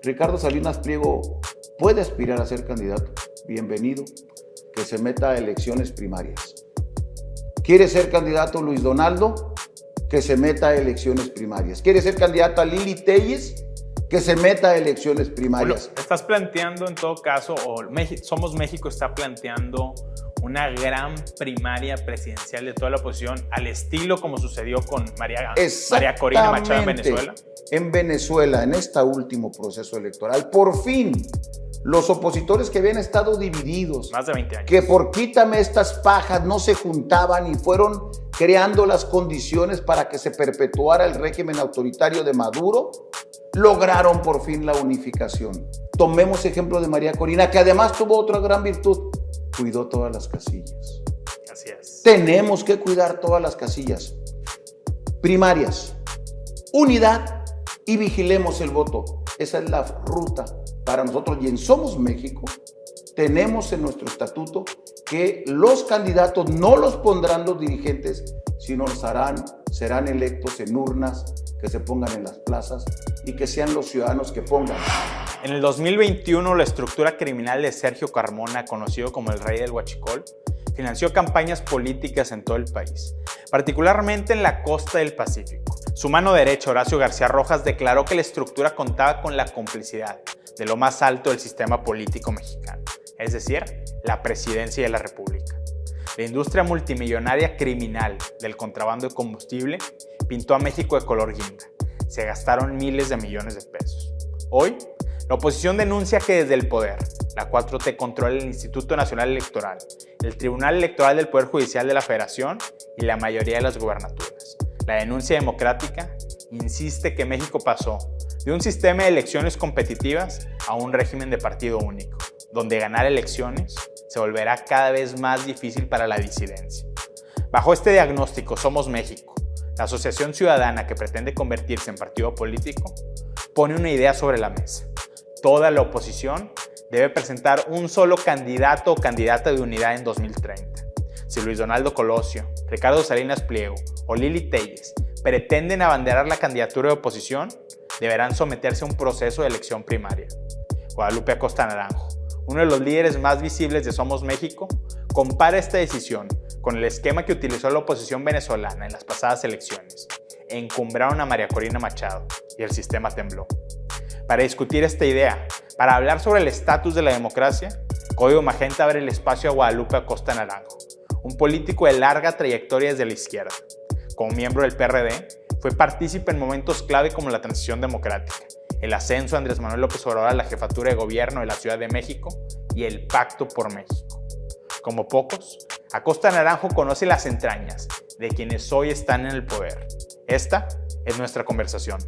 Ricardo Salinas Pliego puede aspirar a ser candidato. Bienvenido, que se meta a elecciones primarias. ¿Quiere ser candidato Luis Donaldo? Que se meta a elecciones primarias. ¿Quiere ser candidata Lili Telles? Que se meta a elecciones primarias. Bueno, estás planteando en todo caso, o Somos México está planteando una gran primaria presidencial de toda la oposición, al estilo como sucedió con María Corina Machado en Venezuela. En Venezuela, en este último proceso electoral, por fin, los opositores que habían estado divididos, más de 20 años, que por quítame estas pajas no se juntaban y fueron creando las condiciones para que se perpetuara el régimen autoritario de Maduro, lograron por fin la unificación. Tomemos ejemplo de María Corina, que además tuvo otra gran virtud: cuidó todas las casillas. Así es. Tenemos que cuidar todas las casillas. Primarias, unidad y vigilemos el voto. Esa es la ruta para nosotros. Y en Somos México tenemos en nuestro estatuto que los candidatos no los pondrán los dirigentes, sino serán electos en urnas que se pongan en las plazas y que sean los ciudadanos que pongan. En el 2021, la estructura criminal de Sergio Carmona, conocido como el Rey del Huachicol, financió campañas políticas en todo el país, particularmente en la costa del Pacífico. Su mano derecha, Horacio García Rojas, declaró que la estructura contaba con la complicidad de lo más alto del sistema político mexicano, es decir, la presidencia de la República. La industria multimillonaria criminal del contrabando de combustible pintó a México de color guinda. Se gastaron miles de millones de pesos. Hoy, la oposición denuncia que desde el poder, la 4T controla el Instituto Nacional Electoral, el Tribunal Electoral del Poder Judicial de la Federación y la mayoría de las gubernaturas. La denuncia democrática insiste que México pasó de un sistema de elecciones competitivas a un régimen de partido único, donde ganar elecciones se volverá cada vez más difícil para la disidencia. Bajo este diagnóstico, Somos México, la asociación ciudadana que pretende convertirse en partido político, pone una idea sobre la mesa. Toda la oposición debe presentar un solo candidato o candidata de unidad en 2030. Si Luis Donaldo Colosio, Ricardo Salinas Pliego o Lili Telles pretenden abanderar la candidatura de oposición, deberán someterse a un proceso de elección primaria. Guadalupe Acosta Naranjo, uno de los líderes más visibles de Somos México, compara esta decisión con el esquema que utilizó la oposición venezolana en las pasadas elecciones. Encumbraron a María Corina Machado y el sistema tembló. Para discutir esta idea, para hablar sobre el estatus de la democracia, Código Magenta abre el espacio a Guadalupe Acosta Naranjo, un político de larga trayectoria desde la izquierda. Como miembro del PRD, fue partícipe en momentos clave como la transición democrática, el ascenso de Andrés Manuel López Obrador a la jefatura de gobierno de la Ciudad de México y el Pacto por México. Como pocos, Acosta Naranjo conoce las entrañas de quienes hoy están en el poder. Esta es nuestra conversación.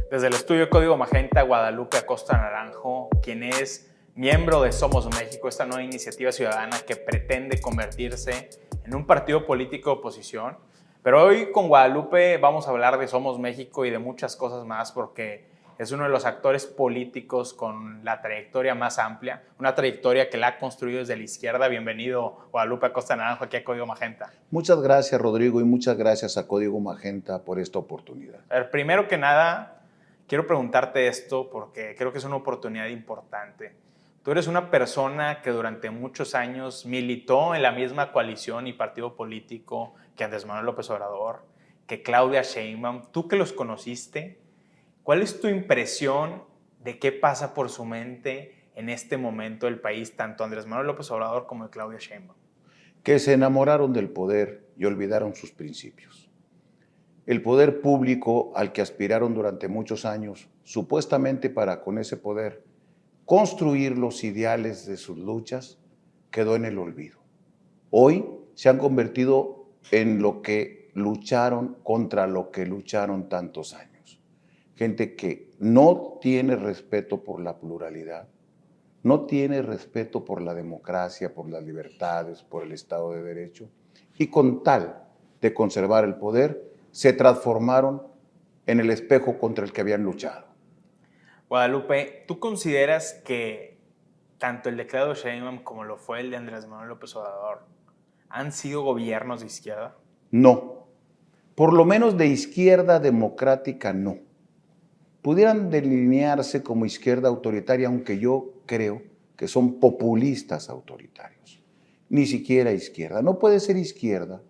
Desde el estudio Código Magenta, Guadalupe Acosta Naranjo, quien es miembro de Somos México, esta nueva iniciativa ciudadana que pretende convertirse en un partido político de oposición. Pero hoy con Guadalupe vamos a hablar de Somos México y de muchas cosas más, porque es uno de los actores políticos con la trayectoria más amplia, una trayectoria que la ha construido desde la izquierda. Bienvenido, Guadalupe Acosta Naranjo, aquí a Código Magenta. Muchas gracias, Rodrigo, y muchas gracias a Código Magenta por esta oportunidad. A ver, primero que nada, quiero preguntarte esto porque creo que es una oportunidad importante. Tú eres una persona que durante muchos años militó en la misma coalición y partido político que Andrés Manuel López Obrador, que Claudia Sheinbaum. Tú que los conociste, ¿cuál es tu impresión de qué pasa por su mente en este momento del país, tanto Andrés Manuel López Obrador como de Claudia Sheinbaum? Que se enamoraron del poder y olvidaron sus principios. El poder público al que aspiraron durante muchos años, supuestamente para con ese poder construir los ideales de sus luchas, quedó en el olvido. Hoy se han convertido en lo que lucharon, contra lo que lucharon tantos años. Gente que no tiene respeto por la pluralidad, no tiene respeto por la democracia, por las libertades, por el Estado de Derecho, y con tal de conservar el poder, se transformaron en el espejo contra el que habían luchado. Guadalupe, ¿tú consideras que tanto el de Claudia Sheinbaum como lo fue el de Andrés Manuel López Obrador han sido gobiernos de izquierda? No. Por lo menos de izquierda democrática, no. Pudieran delinearse como izquierda autoritaria, aunque yo creo que son populistas autoritarios. Ni siquiera izquierda. No puede ser izquierda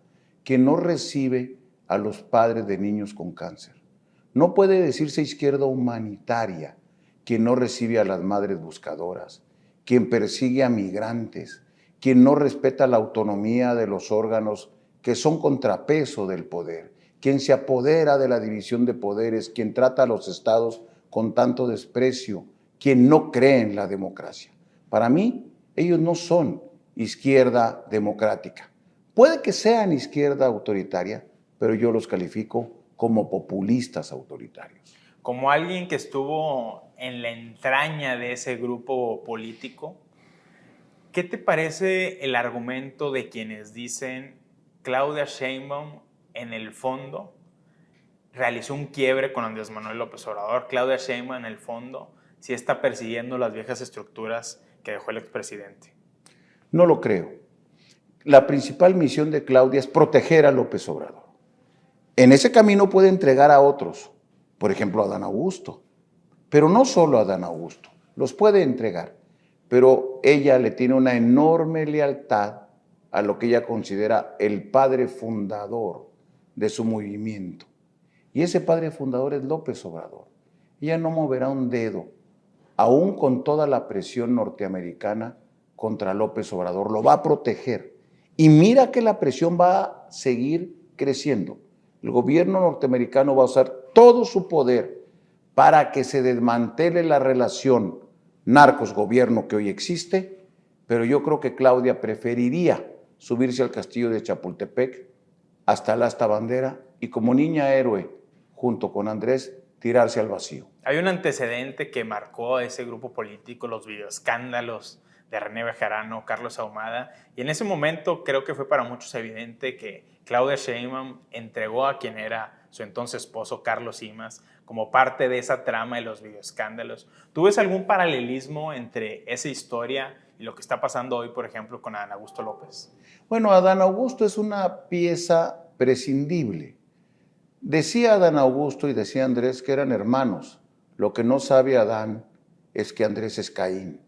que no recibe a los padres de niños con cáncer. No puede decirse izquierda humanitaria quien no recibe a las madres buscadoras, quien persigue a migrantes, quien no respeta la autonomía de los órganos que son contrapeso del poder, quien se apodera de la división de poderes, quien trata a los estados con tanto desprecio, quien no cree en la democracia. Para mí, ellos no son izquierda democrática. Puede que sean izquierda autoritaria, pero yo los califico como populistas autoritarios. Como alguien que estuvo en la entraña de ese grupo político, ¿qué te parece el argumento de quienes dicen Claudia Sheinbaum en el fondo realizó un quiebre con Andrés Manuel López Obrador? Claudia Sheinbaum en el fondo sí está persiguiendo las viejas estructuras que dejó el expresidente. No lo creo. La principal misión de Claudia es proteger a López Obrador. En ese camino puede entregar a otros, por ejemplo a Adán Augusto, pero no solo a Adán Augusto, los puede entregar, pero ella le tiene una enorme lealtad a lo que ella considera el padre fundador de su movimiento. Y ese padre fundador es López Obrador. Ella no moverá un dedo, aún con toda la presión norteamericana contra López Obrador, lo va a proteger. Y mira que la presión va a seguir creciendo. El gobierno norteamericano va a usar todo su poder para que se desmantele la relación narcos-gobierno que hoy existe, pero yo creo que Claudia preferiría subirse al castillo de Chapultepec hasta el asta bandera y como niña héroe, junto con Andrés, tirarse al vacío. Hay un antecedente que marcó a ese grupo político, los videoescándalos de René Bejarano, Carlos Ahumada, y en ese momento creo que fue para muchos evidente que Claudia Sheinbaum entregó a quien era su entonces esposo, Carlos Simas, como parte de esa trama de los videoescándalos. ¿Tú ves algún paralelismo entre esa historia y lo que está pasando hoy, por ejemplo, con Adán Augusto López? Bueno, Adán Augusto es una pieza prescindible. Decía Adán Augusto y decía Andrés que eran hermanos. Lo que no sabe Adán es que Andrés es Caín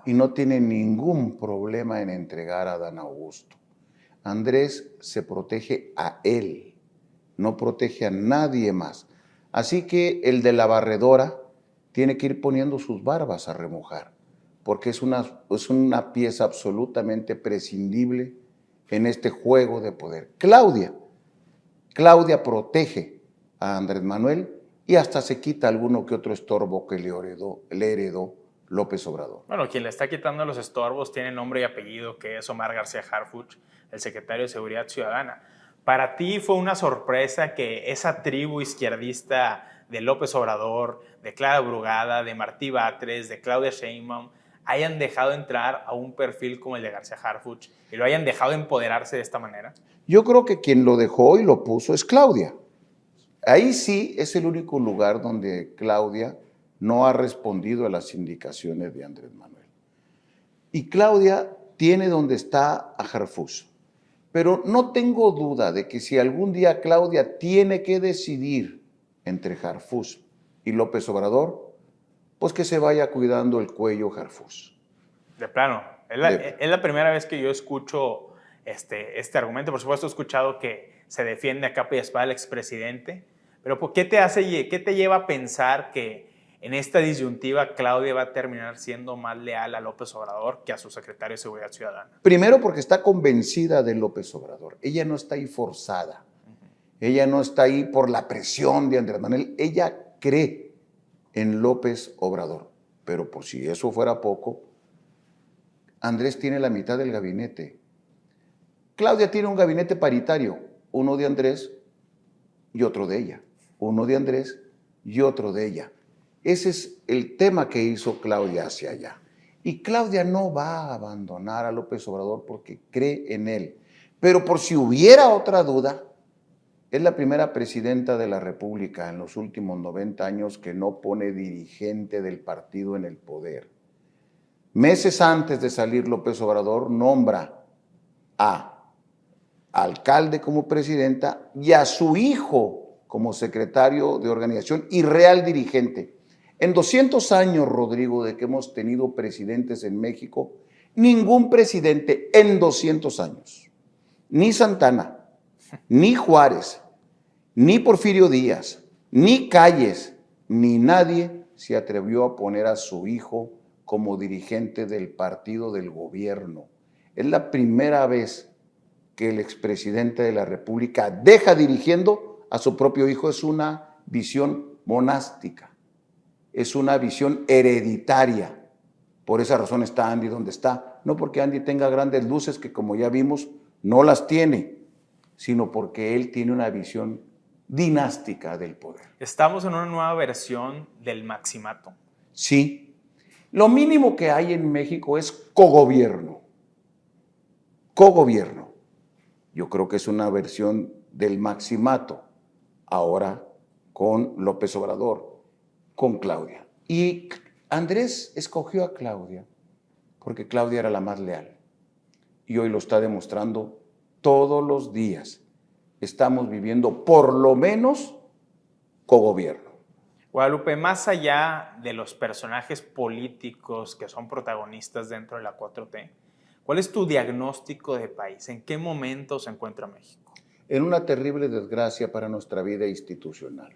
y no tiene ningún problema en entregar a Adán Augusto. Andrés se protege a él, no protege a nadie más. Así que el de la barredora tiene que ir poniendo sus barbas a remojar, porque es una pieza absolutamente prescindible en este juego de poder. Claudia protege a Andrés Manuel y hasta se quita alguno que otro estorbo que le heredó López Obrador. Bueno, quien le está quitando los estorbos tiene nombre y apellido, que es Omar García Harfuch, el secretario de Seguridad Ciudadana. Para ti fue una sorpresa que esa tribu izquierdista de López Obrador, de Clara Brugada, de Martí Batres, de Claudia Sheinbaum, hayan dejado entrar a un perfil como el de García Harfuch y lo hayan dejado empoderarse de esta manera? Yo creo que quien lo dejó y lo puso es Claudia. Ahí sí es el único lugar donde Claudia no ha respondido a las indicaciones de Andrés Manuel. Y Claudia tiene donde está a Harfuch. Pero no tengo duda de que si algún día Claudia tiene que decidir entre Harfuch y López Obrador, pues que se vaya cuidando el cuello Harfuch. De plano. Es la primera vez que yo escucho este argumento. Por supuesto, he escuchado que se defiende a capa y espada al expresidente. Pero ¿qué te lleva a pensar que en esta disyuntiva Claudia va a terminar siendo más leal a López Obrador que a su secretario de Seguridad Ciudadana? Primero porque está convencida de López Obrador. Ella no está ahí forzada. Ella no está ahí por la presión de Andrés Manuel. Ella cree en López Obrador. Pero por si eso fuera poco, Andrés tiene la mitad del gabinete. Claudia tiene un gabinete paritario, uno de Andrés y otro de ella. Uno de Andrés y otro de ella. Ese es el tema que hizo Claudia hacia allá. Y Claudia no va a abandonar a López Obrador porque cree en él. Pero por si hubiera otra duda, es la primera presidenta de la República en los últimos 90 años que no pone dirigente del partido en el poder. Meses antes de salir López Obrador nombra a alcalde como presidenta y a su hijo como secretario de organización y real dirigente. En 200 años, Rodrigo, de que hemos tenido presidentes en México, ningún presidente en 200 años, ni Santana, ni Juárez, ni Porfirio Díaz, ni Calles, ni nadie se atrevió a poner a su hijo como dirigente del partido del gobierno. Es la primera vez que el expresidente de la República deja dirigiendo a su propio hijo. Es una visión monástica, es una visión hereditaria. Por esa razón está Andy donde está. No porque Andy tenga grandes luces, que como ya vimos, no las tiene, sino porque él tiene una visión dinástica del poder. Estamos en una nueva versión del maximato. Sí. Lo mínimo que hay en México es cogobierno. Cogobierno. Yo creo que es una versión del maximato, ahora con López Obrador, con Claudia. Y Andrés escogió a Claudia porque Claudia era la más leal. Y hoy lo está demostrando todos los días. Estamos viviendo por lo menos cogobierno. Guadalupe, más allá de los personajes políticos que son protagonistas dentro de la 4T, ¿cuál es tu diagnóstico de país? ¿En qué momento se encuentra México? En una terrible desgracia para nuestra vida institucional.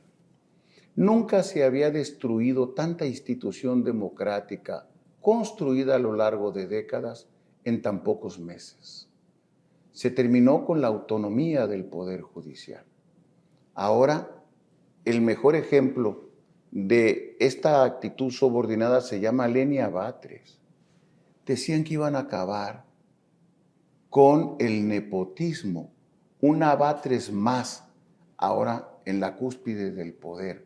Nunca se había destruido tanta institución democrática construida a lo largo de décadas en tan pocos meses. Se terminó con la autonomía del Poder Judicial. Ahora, el mejor ejemplo de esta actitud subordinada se llama Lenia Batres. Decían que iban a acabar con el nepotismo, una Batres más, ahora en la cúspide del poder.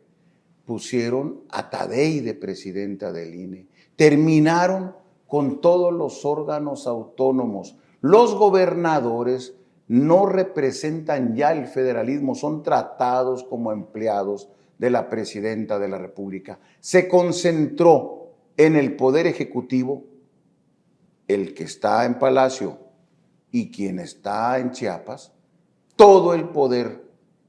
Pusieron a Tadei de presidenta del INE, terminaron con todos los órganos autónomos. Los gobernadores no representan ya el federalismo, son tratados como empleados de la presidenta de la República. Se concentró en el poder ejecutivo, el que está en Palacio y quien está en Chiapas, todo el poder.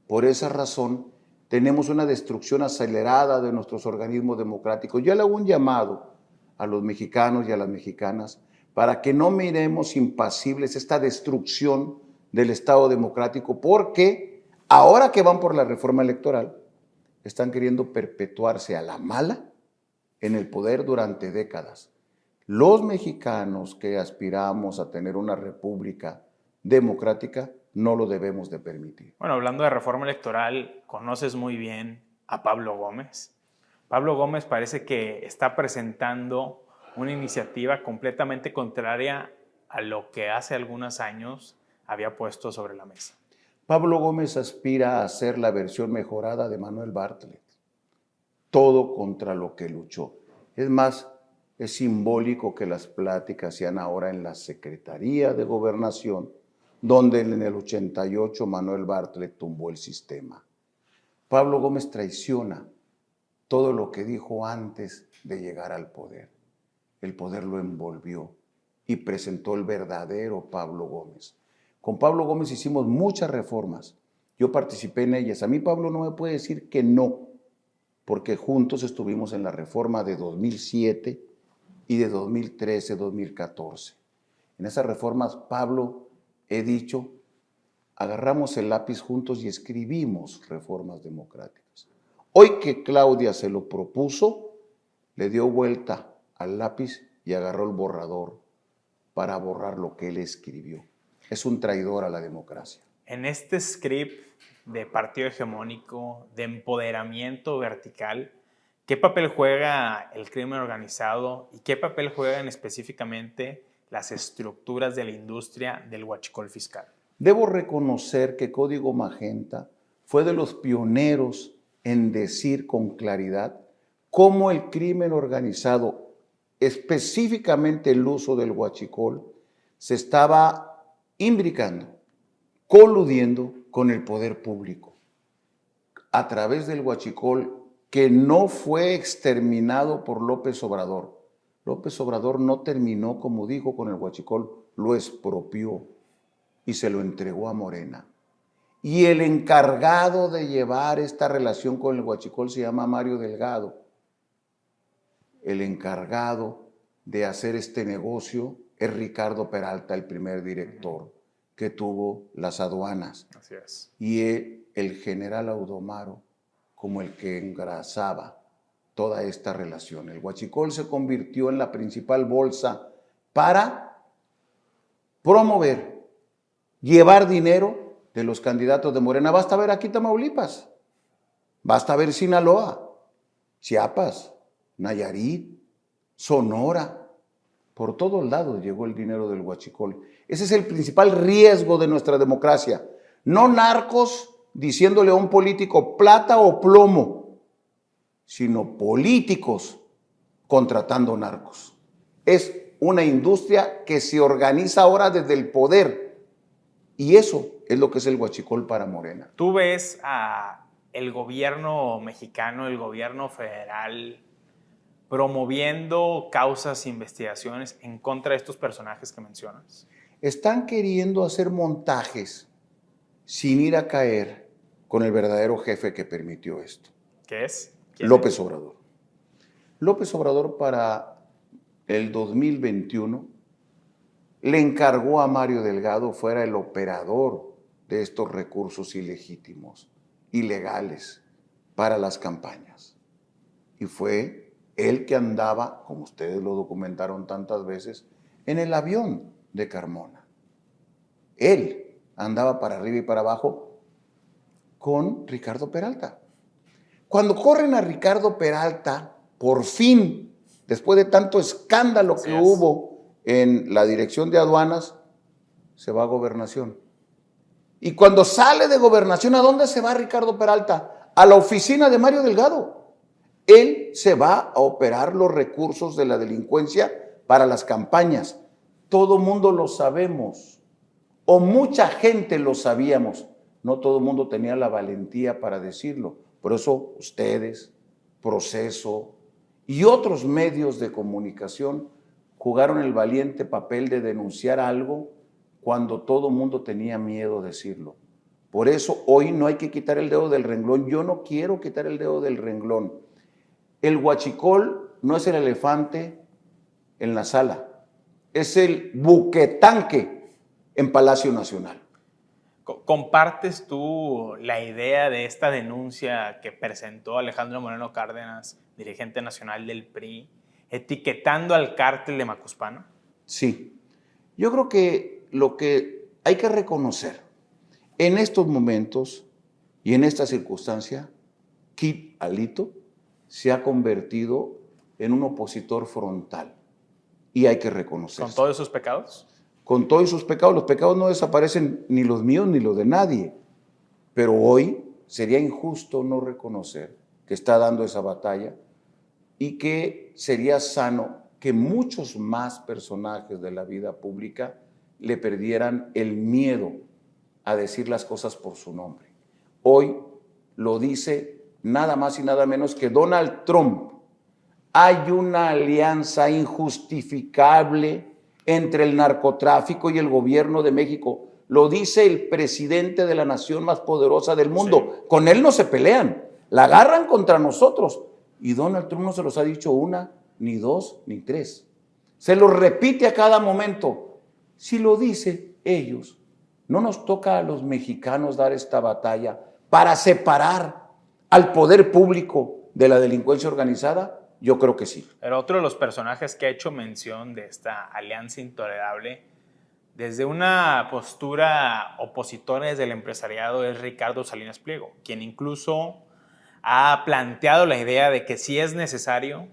Por esa razón, tenemos una destrucción acelerada de nuestros organismos democráticos. Yo le hago un llamado a los mexicanos y a las mexicanas para que no miremos impasibles esta destrucción del Estado democrático, porque ahora que van por la reforma electoral, están queriendo perpetuarse a la mala en el poder durante décadas. Los mexicanos que aspiramos a tener una república democrática no lo debemos de permitir. Bueno, hablando de reforma electoral, conoces muy bien a Pablo Gómez. Pablo Gómez parece que está presentando una iniciativa completamente contraria a lo que hace algunos años había puesto sobre la mesa. Pablo Gómez aspira a ser la versión mejorada de Manuel Bartlett. Todo contra lo que luchó. Es más, es simbólico que las pláticas sean ahora en la Secretaría de Gobernación, donde en el 88 Manuel Bartlett tumbó el sistema. Pablo Gómez traiciona todo lo que dijo antes de llegar al poder. El poder lo envolvió y presentó el verdadero Pablo Gómez. Con Pablo Gómez hicimos muchas reformas. Yo participé en ellas. A mí Pablo no me puede decir que no, porque juntos estuvimos en la reforma de 2007 y de 2013, 2014. En esas reformas, Pablo, he dicho, agarramos el lápiz juntos y escribimos reformas democráticas. Hoy que Claudia se lo propuso, le dio vuelta al lápiz y agarró el borrador para borrar lo que él escribió. Es un traidor a la democracia. En este script de partido hegemónico, de empoderamiento vertical, ¿qué papel juega el crimen organizado y qué papel juegan específicamente las estructuras de la industria del huachicol fiscal? Debo reconocer que Código Magenta fue de los pioneros en decir con claridad cómo el crimen organizado, específicamente el uso del huachicol, se estaba imbricando, coludiendo con el poder público a través del huachicol, que no fue exterminado por López Obrador. López Obrador no terminó, como dijo, con el huachicol, lo expropió y se lo entregó a Morena. Y el encargado de llevar esta relación con el huachicol se llama Mario Delgado. El encargado de hacer este negocio es Ricardo Peralta, el primer director que tuvo las aduanas. Así es. Y el general Audomaro como el que engrasaba toda esta relación. El huachicol se convirtió en la principal bolsa para promover, llevar dinero de los candidatos de Morena. Basta ver aquí Tamaulipas, basta ver Sinaloa, Chiapas, Nayarit, Sonora. Por todos lados llegó el dinero del huachicol. Ese es el principal riesgo de nuestra democracia. No narcos diciéndole a un político plata o plomo, sino políticos contratando narcos. Es una industria que se organiza ahora desde el poder. Y eso es lo que es el huachicol para Morena. ¿Tú ves a el gobierno mexicano, el gobierno federal, promoviendo causas e investigaciones en contra de estos personajes que mencionas? Están queriendo hacer montajes sin ir a caer con el verdadero jefe que permitió esto. ¿Qué es? López Obrador. López Obrador para el 2021 le encargó a Mario Delgado fuera el operador de estos recursos ilegítimos, ilegales, para las campañas. Y fue él que andaba, como ustedes lo documentaron tantas veces, en el avión de Carmona. Él andaba para arriba y para abajo con Ricardo Peralta. Cuando corren a Ricardo Peralta, por fin, después de tanto escándalo que hubo en la dirección de aduanas, se va a Gobernación. Y cuando sale de Gobernación, ¿a dónde se va Ricardo Peralta? A la oficina de Mario Delgado. Él se va a operar los recursos de la delincuencia para las campañas. Todo mundo lo sabemos, o mucha gente lo sabíamos. No todo el mundo tenía la valentía para decirlo. Por eso ustedes, Proceso y otros medios de comunicación jugaron el valiente papel de denunciar algo cuando todo el mundo tenía miedo de decirlo. Por eso hoy no hay que quitar el dedo del renglón. Yo no quiero quitar el dedo del renglón. El huachicol no es el elefante en la sala, es el buquetanque en Palacio Nacional. ¿Compartes tú la idea de esta denuncia que presentó Alejandro Moreno Cárdenas, dirigente nacional del PRI, etiquetando al cártel de Macuspana? Sí. Yo creo que lo que hay que reconocer en estos momentos y en esta circunstancia, Kit Alito se ha convertido en un opositor frontal y hay que reconocerlo. ¿Con todos sus pecados? Con todos sus pecados. Los pecados no desaparecen, ni los míos ni los de nadie. Pero hoy sería injusto no reconocer que está dando esa batalla y que sería sano que muchos más personajes de la vida pública le perdieran el miedo a decir las cosas por su nombre. Hoy lo dice nada más y nada menos que Donald Trump. Hay una alianza injustificable entre el narcotráfico y el gobierno de México. Lo dice el presidente de la nación más poderosa del mundo. Sí. Con él no se pelean, la agarran contra nosotros. Y Donald Trump no se los ha dicho una, ni dos, ni tres. Se lo repite a cada momento. Si lo dice ellos, ¿no nos toca a los mexicanos dar esta batalla para separar al poder público de la delincuencia organizada? Yo creo que sí. Pero otro de los personajes que ha hecho mención de esta alianza intolerable, desde una postura opositora desde el empresariado, es Ricardo Salinas Pliego, quien incluso ha planteado la idea de que si es necesario,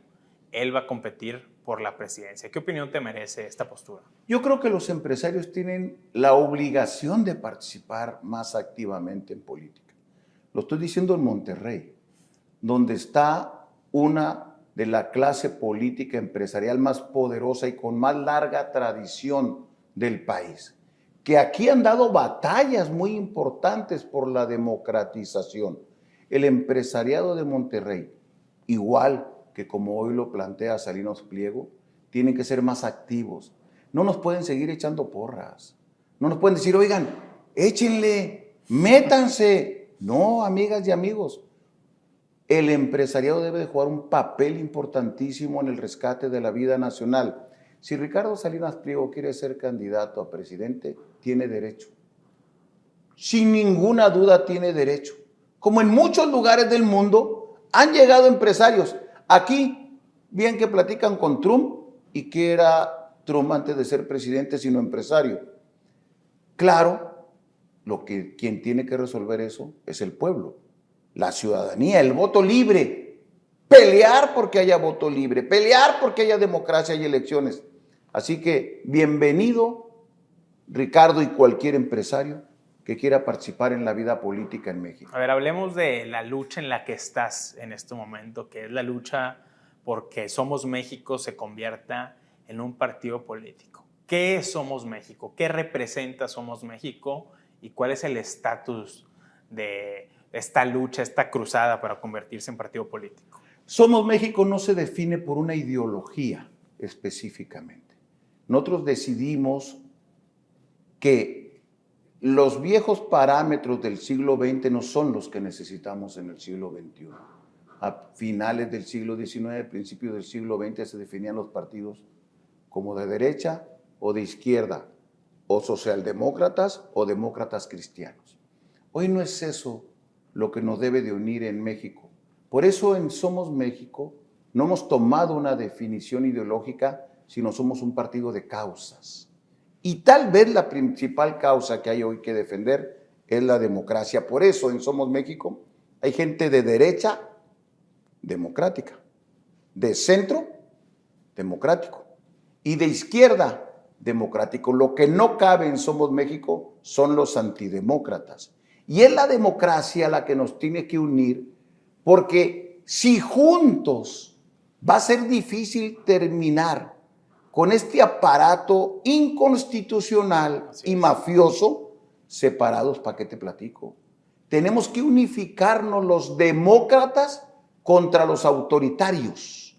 él va a competir por la presidencia. ¿Qué opinión te merece esta postura? Yo creo que los empresarios tienen la obligación de participar más activamente en política. Lo estoy diciendo en Monterrey, donde está una de la clase política empresarial más poderosa y con más larga tradición del país, que aquí han dado batallas muy importantes por la democratización. El empresariado de Monterrey, igual que como hoy lo plantea Salinas Pliego, tienen que ser más activos. No nos pueden seguir echando porras, No nos pueden decir, oigan, échenle, métanse. No, amigas y amigos, el empresariado debe de jugar un papel importantísimo en el rescate de la vida nacional. Si Ricardo Salinas Pliego quiere ser candidato a presidente, tiene derecho. Sin ninguna duda tiene derecho. Como en muchos lugares del mundo han llegado empresarios. Aquí, bien que platican con Trump y que era Trump antes de ser presidente, sino empresario. Claro, quien tiene que resolver eso es el pueblo, la ciudadanía, el voto libre. Pelear porque haya voto libre, pelear porque haya democracia y elecciones. Así que bienvenido, Ricardo, y cualquier empresario que quiera participar en la vida política en México. A ver, hablemos de la lucha en la que estás en este momento, que es la lucha porque Somos México se convierta en un partido político. ¿Qué es Somos México? ¿Qué representa Somos México? ¿Y cuál es el estatus de esta lucha, esta cruzada para convertirse en partido político? Somos México no se define por una ideología específicamente. Nosotros decidimos que los viejos parámetros del siglo XX no son los que necesitamos en el siglo XXI. A finales del siglo XIX, principios del siglo XX, se definían los partidos como de derecha o de izquierda, o socialdemócratas o demócratas cristianos. Hoy no es eso lo que nos debe de unir en México. Por eso en Somos México no hemos tomado una definición ideológica, sino somos un partido de causas. Y tal vez la principal causa que hay hoy que defender es la democracia. Por eso en Somos México hay gente de derecha democrática, de centro democrático y de izquierda democrático. Lo que no cabe en Somos México son los antidemócratas. Y es la democracia la que nos tiene que unir, porque si juntos va a ser difícil terminar con este aparato inconstitucional y mafioso, separados, ¿para qué te platico? Tenemos que unificarnos los demócratas contra los autoritarios.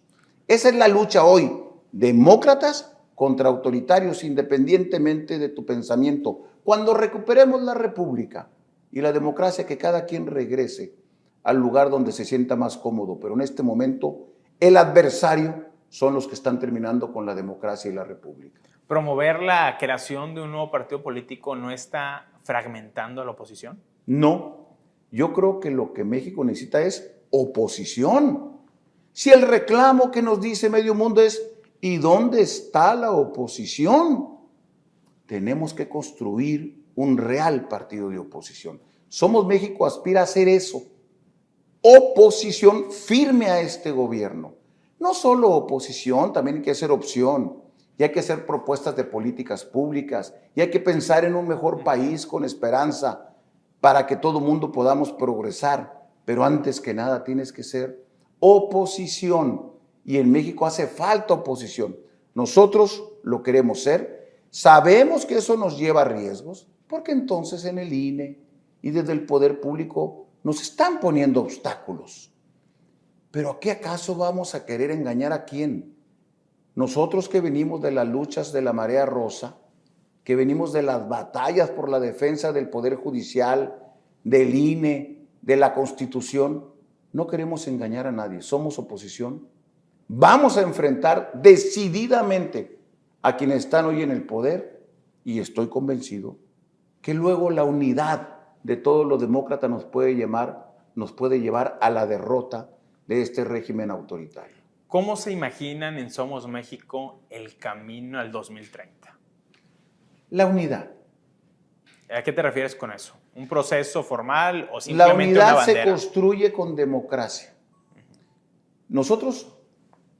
Esa es la lucha hoy, demócratas contra autoritarios, independientemente de tu pensamiento. Cuando recuperemos la república y la democracia, que cada quien regrese al lugar donde se sienta más cómodo, pero en este momento el adversario son los que están terminando con la democracia y la república. ¿Promover la creación de un nuevo partido político no está fragmentando a la oposición? No, yo creo que lo que México necesita es oposición. Si el reclamo que nos dice medio mundo es ¿y dónde está la oposición? Tenemos que construir un real partido de oposición. Somos México aspira a hacer eso. Oposición firme a este gobierno. No solo oposición, también hay que hacer opción. Y hay que hacer propuestas de políticas públicas. Y hay que pensar en un mejor país con esperanza para que todo mundo podamos progresar. Pero antes que nada tienes que ser oposición. Y en México hace falta oposición. Nosotros lo queremos ser. Sabemos que eso nos lleva a riesgos, porque entonces en el INE y desde el poder público nos están poniendo obstáculos. ¿Pero a qué acaso vamos a querer engañar a quién? Nosotros que venimos de las luchas de la marea rosa, que venimos de las batallas por la defensa del Poder Judicial, del INE, de la Constitución, no queremos engañar a nadie, somos oposición. Vamos a enfrentar decididamente a quienes están hoy en el poder y estoy convencido que luego la unidad de todos los demócratas nos puede llevar a la derrota de este régimen autoritario. ¿Cómo se imaginan en Somos México el camino al 2030? La unidad. ¿A qué te refieres con eso? ¿Un proceso formal o simplemente una bandera? La unidad se construye con democracia. Nosotros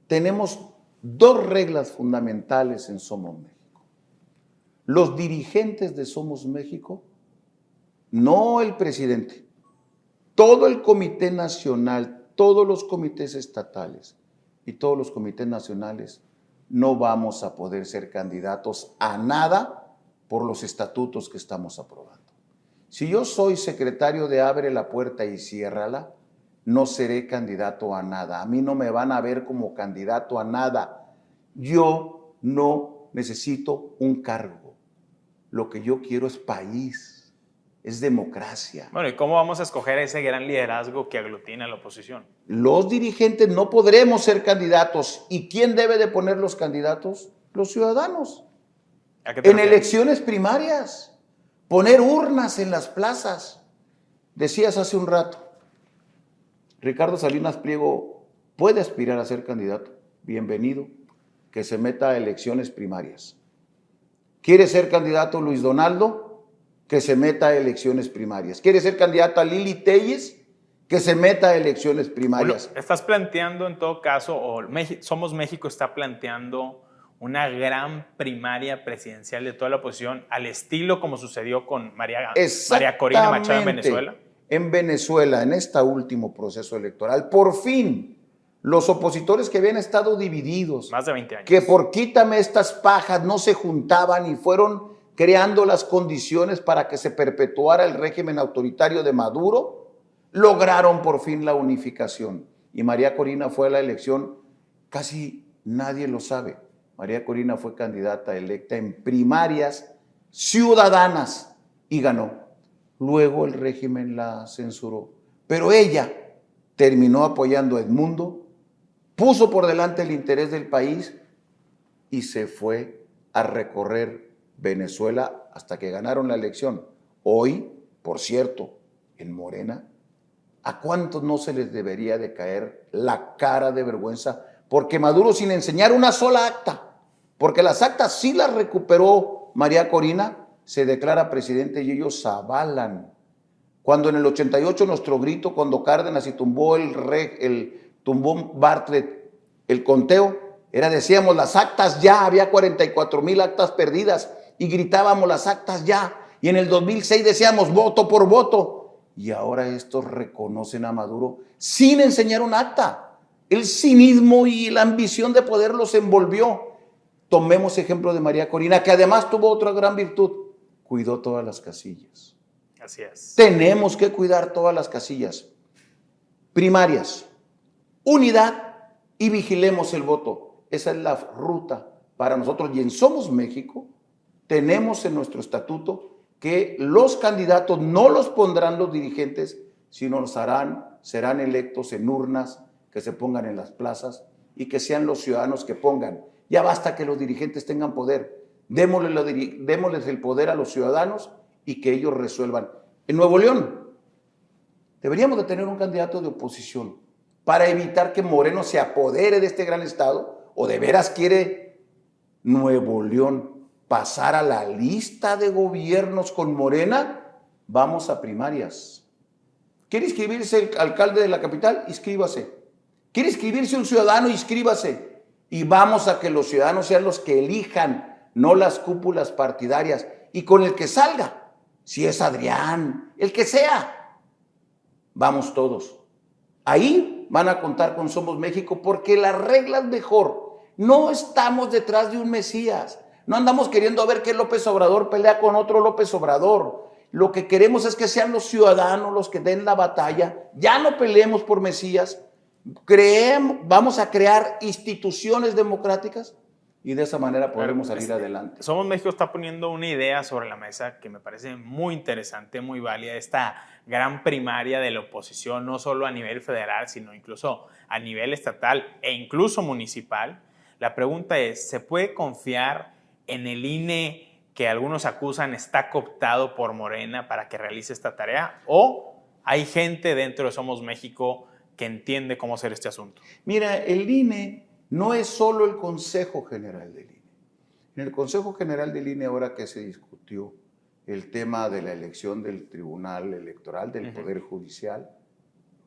tenemos dos reglas fundamentales en Somos México. Los dirigentes de Somos México, no el presidente, todo el comité nacional, todos los comités estatales y todos los comités nacionales no vamos a poder ser candidatos a nada por los estatutos que estamos aprobando. Si yo soy secretario de Abre la Puerta y Ciérrala, no seré candidato a nada. A mí no me van a ver como candidato a nada. Yo no necesito un cargo. Lo que yo quiero es país, es democracia. Bueno, ¿y cómo vamos a escoger ese gran liderazgo que aglutina a la oposición? Los dirigentes no podremos ser candidatos. ¿Y quién debe de poner los candidatos? Los ciudadanos. ¿A qué te En refieres? elecciones primarias, poner urnas en las plazas. Decías hace un rato, Ricardo Salinas Pliego puede aspirar a ser candidato. Bienvenido, que se meta a elecciones primarias. ¿Quiere ser candidato Luis Donaldo? Que se meta a elecciones primarias. ¿Quiere ser candidata Lili Telles? Que se meta a elecciones primarias. Bueno, estás planteando en todo caso, o Somos México está planteando una gran primaria presidencial de toda la oposición al estilo como sucedió con María Corina Machado en Venezuela. En Venezuela, en este último proceso electoral, por fin, los opositores que habían estado divididos, Más de 20 años. que por quítame estas pajas no se juntaban y fueron creando las condiciones para que se perpetuara el régimen autoritario de Maduro, lograron por fin la unificación. Y María Corina fue a la elección, casi nadie lo sabe. María Corina fue candidata electa en primarias ciudadanas y ganó. Luego el régimen la censuró. Pero ella terminó apoyando a Edmundo, puso por delante el interés del país y se fue a recorrer Venezuela hasta que ganaron la elección. Hoy, por cierto, en Morena, ¿a cuántos no se les debería de caer la cara de vergüenza? Porque Maduro, sin enseñar una sola acta, porque las actas sí las recuperó María Corina, se declara presidente y ellos avalan. Cuando en el 88 nuestro grito, cuando Cárdenas y tumbó tumbó Bartlett el conteo, decíamos las actas ya, había 44,000 actas perdidas y gritábamos las actas ya. Y en el 2006 decíamos voto por voto. Y ahora estos reconocen a Maduro sin enseñar un acta. El cinismo y la ambición de poder los envolvió. Tomemos ejemplo de María Corina, que además tuvo otra gran virtud. Cuidó todas las casillas. Así es. Tenemos que cuidar todas las casillas. Primarias, unidad y vigilemos el voto. Esa es la ruta para nosotros. Y en Somos México tenemos en nuestro estatuto que los candidatos no los pondrán los dirigentes, sino serán electos en urnas que se pongan en las plazas y que sean los ciudadanos que pongan. Ya basta que los dirigentes tengan poder. Démosles el poder a los ciudadanos y que ellos resuelvan. En Nuevo León deberíamos de tener un candidato de oposición para evitar que Moreno se apodere de este gran estado. ¿O de veras quiere Nuevo León pasar a la lista de gobiernos con Morena? Vamos a primarias. ¿Quiere inscribirse el alcalde de la capital? Inscríbase. ¿Quiere inscribirse un ciudadano? Inscríbase. Y vamos a que los ciudadanos sean los que elijan, no las cúpulas partidarias. Y con el que salga, si es Adrián, el que sea, vamos todos. Ahí van a contar con Somos México porque la regla es mejor. No estamos detrás de un Mesías. No andamos queriendo ver que López Obrador pelea con otro López Obrador. Lo que queremos es que sean los ciudadanos los que den la batalla. Ya no peleemos por Mesías. Vamos a crear instituciones democráticas y de esa manera podremos salir adelante. Somos México está poniendo una idea sobre la mesa que me parece muy interesante, muy válida, esta gran primaria de la oposición, no solo a nivel federal, sino incluso a nivel estatal e incluso municipal. La pregunta es, ¿se puede confiar en el INE que algunos acusan está cooptado por Morena para que realice esta tarea? ¿O hay gente dentro de Somos México que entiende cómo hacer este asunto? Mira, el INE no es solo el Consejo General del INE. En el Consejo General del INE, ahora que se discutió el tema de la elección del Tribunal Electoral, del Poder Judicial,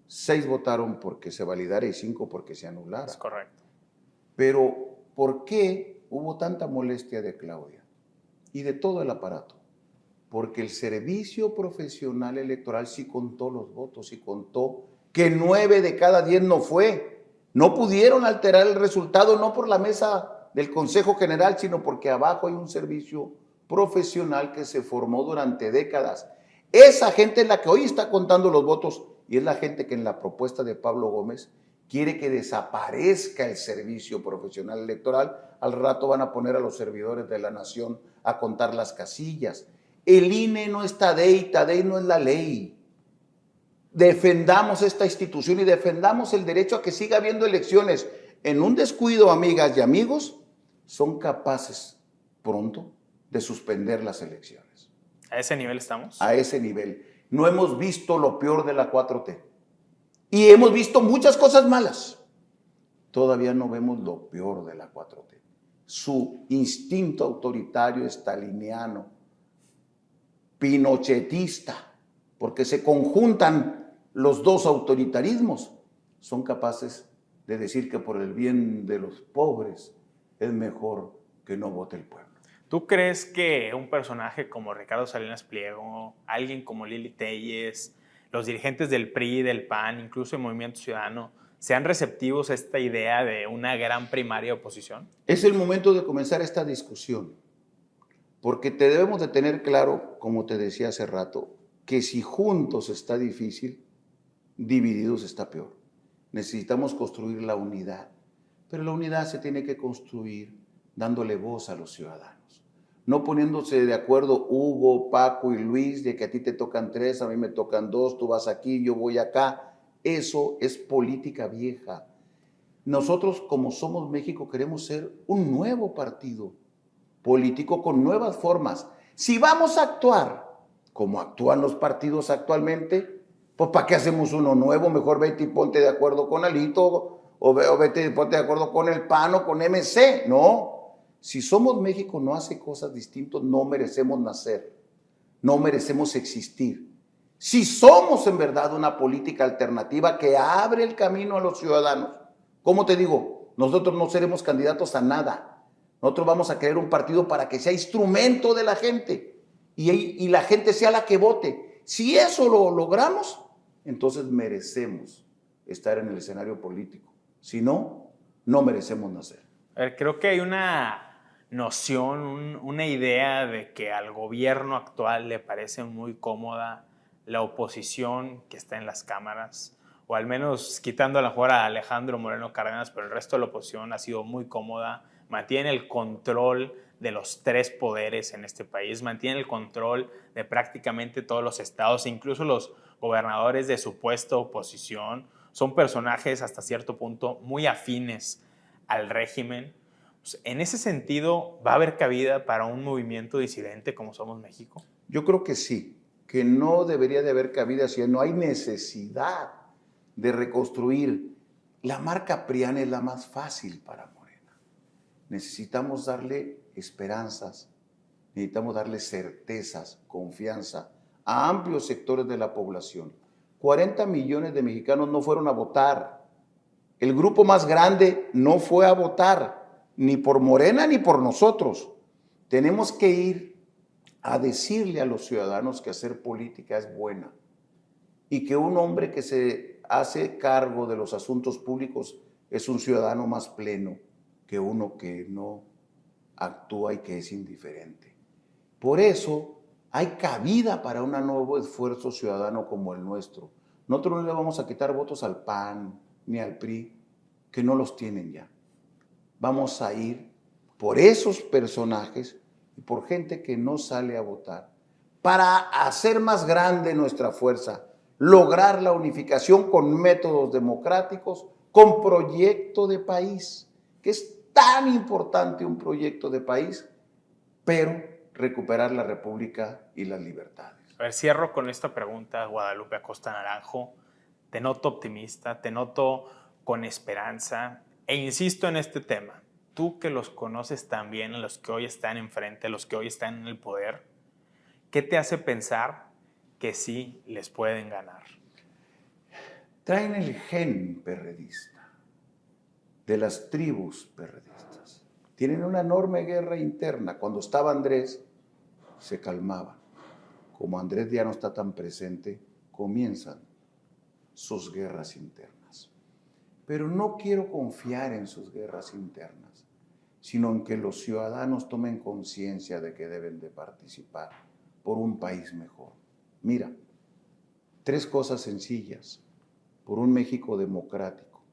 6 votaron porque se validara y 5 porque se anulara. Es correcto. Pero, ¿por qué hubo tanta molestia de Claudia y de todo el aparato? Porque el Servicio Profesional Electoral sí contó los votos y contó que 9 de cada 10 no fue. No pudieron alterar el resultado, no por la mesa del Consejo General, sino porque abajo hay un servicio profesional que se formó durante décadas. Esa gente es la que hoy está contando los votos y es la gente que en la propuesta de Pablo Gómez quiere que desaparezca el servicio profesional electoral. Al rato van a poner a los servidores de la nación a contar las casillas. El INE no es Tadei no es la ley. Defendamos esta institución y defendamos el derecho a que siga habiendo elecciones. En un descuido, amigas y amigos, son capaces pronto de suspender las elecciones. ¿A ese nivel estamos? A ese nivel. No hemos visto lo peor de la 4T. Y hemos visto muchas cosas malas. Todavía no vemos lo peor de la 4T. Su instinto autoritario staliniano, pinochetista, porque se conjuntan los dos autoritarismos, son capaces de decir que por el bien de los pobres es mejor que no vote el pueblo. ¿Tú crees que un personaje como Ricardo Salinas Pliego, alguien como Lili Téllez, los dirigentes del PRI, del PAN, incluso el Movimiento Ciudadano, sean receptivos a esta idea de una gran primaria oposición? Es el momento de comenzar esta discusión, porque debemos de tener claro, como te decía hace rato, que si juntos está difícil, divididos está peor. Necesitamos construir la unidad, pero la unidad se tiene que construir dándole voz a los ciudadanos, no poniéndose de acuerdo Hugo, Paco y Luis, de que a ti te tocan 3, a mí me tocan 2, tú vas aquí, yo voy acá. Eso es política vieja. Nosotros, como Somos México, queremos ser un nuevo partido político con nuevas formas. Si vamos a actuar como actúan los partidos actualmente, pues ¿para qué hacemos uno nuevo? Mejor vete y ponte de acuerdo con Alito, o vete y ponte de acuerdo con el PAN o con MC. No. Si Somos México no hace cosas distintas, no merecemos nacer, no merecemos existir. Si somos en verdad una política alternativa que abre el camino a los ciudadanos, ¿cómo te digo? Nosotros no seremos candidatos a nada. Nosotros vamos a crear un partido para que sea instrumento de la gente y la gente sea la que vote. Si eso lo logramos, entonces merecemos estar en el escenario político. Si no, no merecemos nacer. A ver, creo que hay una noción, una idea de que al gobierno actual le parece muy cómoda la oposición que está en las cámaras, o al menos quitando a la mejor a Alejandro Moreno Cárdenas, pero el resto de la oposición ha sido muy cómoda, mantiene el control de los 3 poderes en este país, mantiene el control de prácticamente todos los estados, incluso los gobernadores de supuesta oposición, son personajes hasta cierto punto muy afines al régimen. En ese sentido, ¿va a haber cabida para un movimiento disidente como Somos México? Yo creo que sí, que no debería de haber cabida si no hay necesidad de reconstruir. La marca PRIAN es la más fácil para Morena. Necesitamos darle esperanzas, necesitamos darle certezas, confianza a amplios sectores de la población. 40 millones de mexicanos no fueron a votar. El grupo más grande no fue a votar, ni por Morena ni por nosotros. Tenemos que ir a decirle a los ciudadanos que hacer política es buena y que un hombre que se hace cargo de los asuntos públicos es un ciudadano más pleno que uno que no actúa y que es indiferente. Por eso hay cabida para un nuevo esfuerzo ciudadano como el nuestro. Nosotros no le vamos a quitar votos al PAN ni al PRI, que no los tienen ya. Vamos a ir por esos personajes y por gente que no sale a votar, para hacer más grande nuestra fuerza, lograr la unificación con métodos democráticos, con proyecto de país, que es tan importante un proyecto de país, pero recuperar la república y las libertades. A ver, cierro con esta pregunta, Guadalupe Acosta Naranjo. Te noto optimista, te noto con esperanza e insisto en este tema. Tú que los conoces tan bien, a los que hoy están enfrente, a los que hoy están en el poder, ¿qué te hace pensar que sí les pueden ganar? Traen el gen perredista, de las tribus perredistas. Tienen una enorme guerra interna. Cuando estaba Andrés, se calmaban. Como Andrés ya no está tan presente, comienzan sus guerras internas. Pero no quiero confiar en sus guerras internas, sino en que los ciudadanos tomen conciencia de que deben de participar por un país mejor. Mira, 3 cosas sencillas, por un México democrático,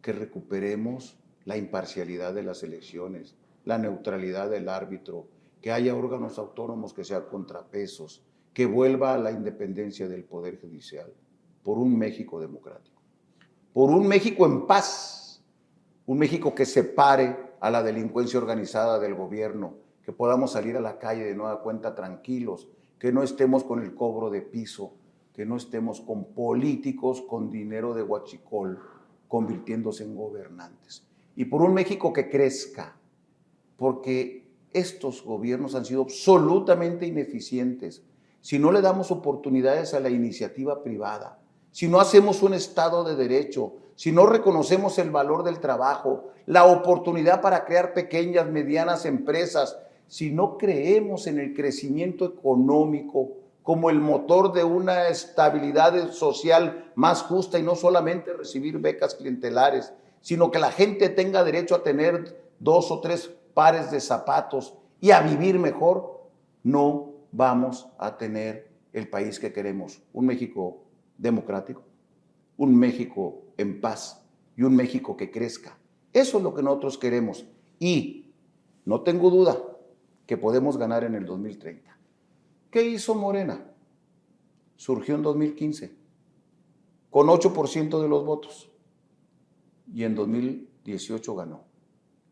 que recuperemos la imparcialidad de las elecciones, la neutralidad del árbitro, que haya órganos autónomos que sean contrapesos, que vuelva a la independencia del Poder Judicial, por un México democrático, por un México en paz, un México que separe a la delincuencia organizada del gobierno, que podamos salir a la calle de nueva cuenta tranquilos, que no estemos con el cobro de piso, que no estemos con políticos con dinero de huachicol convirtiéndose en gobernantes. Y por un México que crezca, porque estos gobiernos han sido absolutamente ineficientes. Si no le damos oportunidades a la iniciativa privada, si no hacemos un Estado de Derecho, si no reconocemos el valor del trabajo, la oportunidad para crear pequeñas, medianas empresas, si no creemos en el crecimiento económico como el motor de una estabilidad social más justa y no solamente recibir becas clientelares, sino que la gente tenga derecho a tener 2 o 3 pares de zapatos y a vivir mejor, no vamos a tener el país que queremos, un México democrático, un México en paz y un México que crezca. Eso es lo que nosotros queremos y no tengo duda que podemos ganar en el 2030. ¿Qué hizo Morena? Surgió en 2015 con 8% de los votos y en 2018 ganó.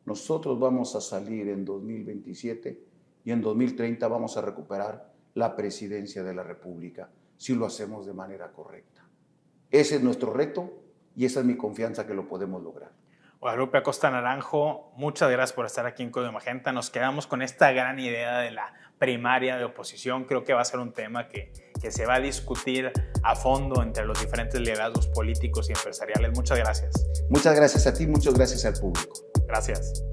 Nosotros vamos a salir en 2027 y en 2030 vamos a recuperar la presidencia de la República si lo hacemos de manera correcta. Ese es nuestro reto y esa es mi confianza que lo podemos lograr. Guadalupe Acosta Naranjo, muchas gracias por estar aquí en Código Magenta. Nos quedamos con esta gran idea de la primaria de oposición. Creo que va a ser un tema que se va a discutir a fondo entre los diferentes liderazgos políticos y empresariales. Muchas gracias. Muchas gracias a ti, muchas gracias al público. Gracias.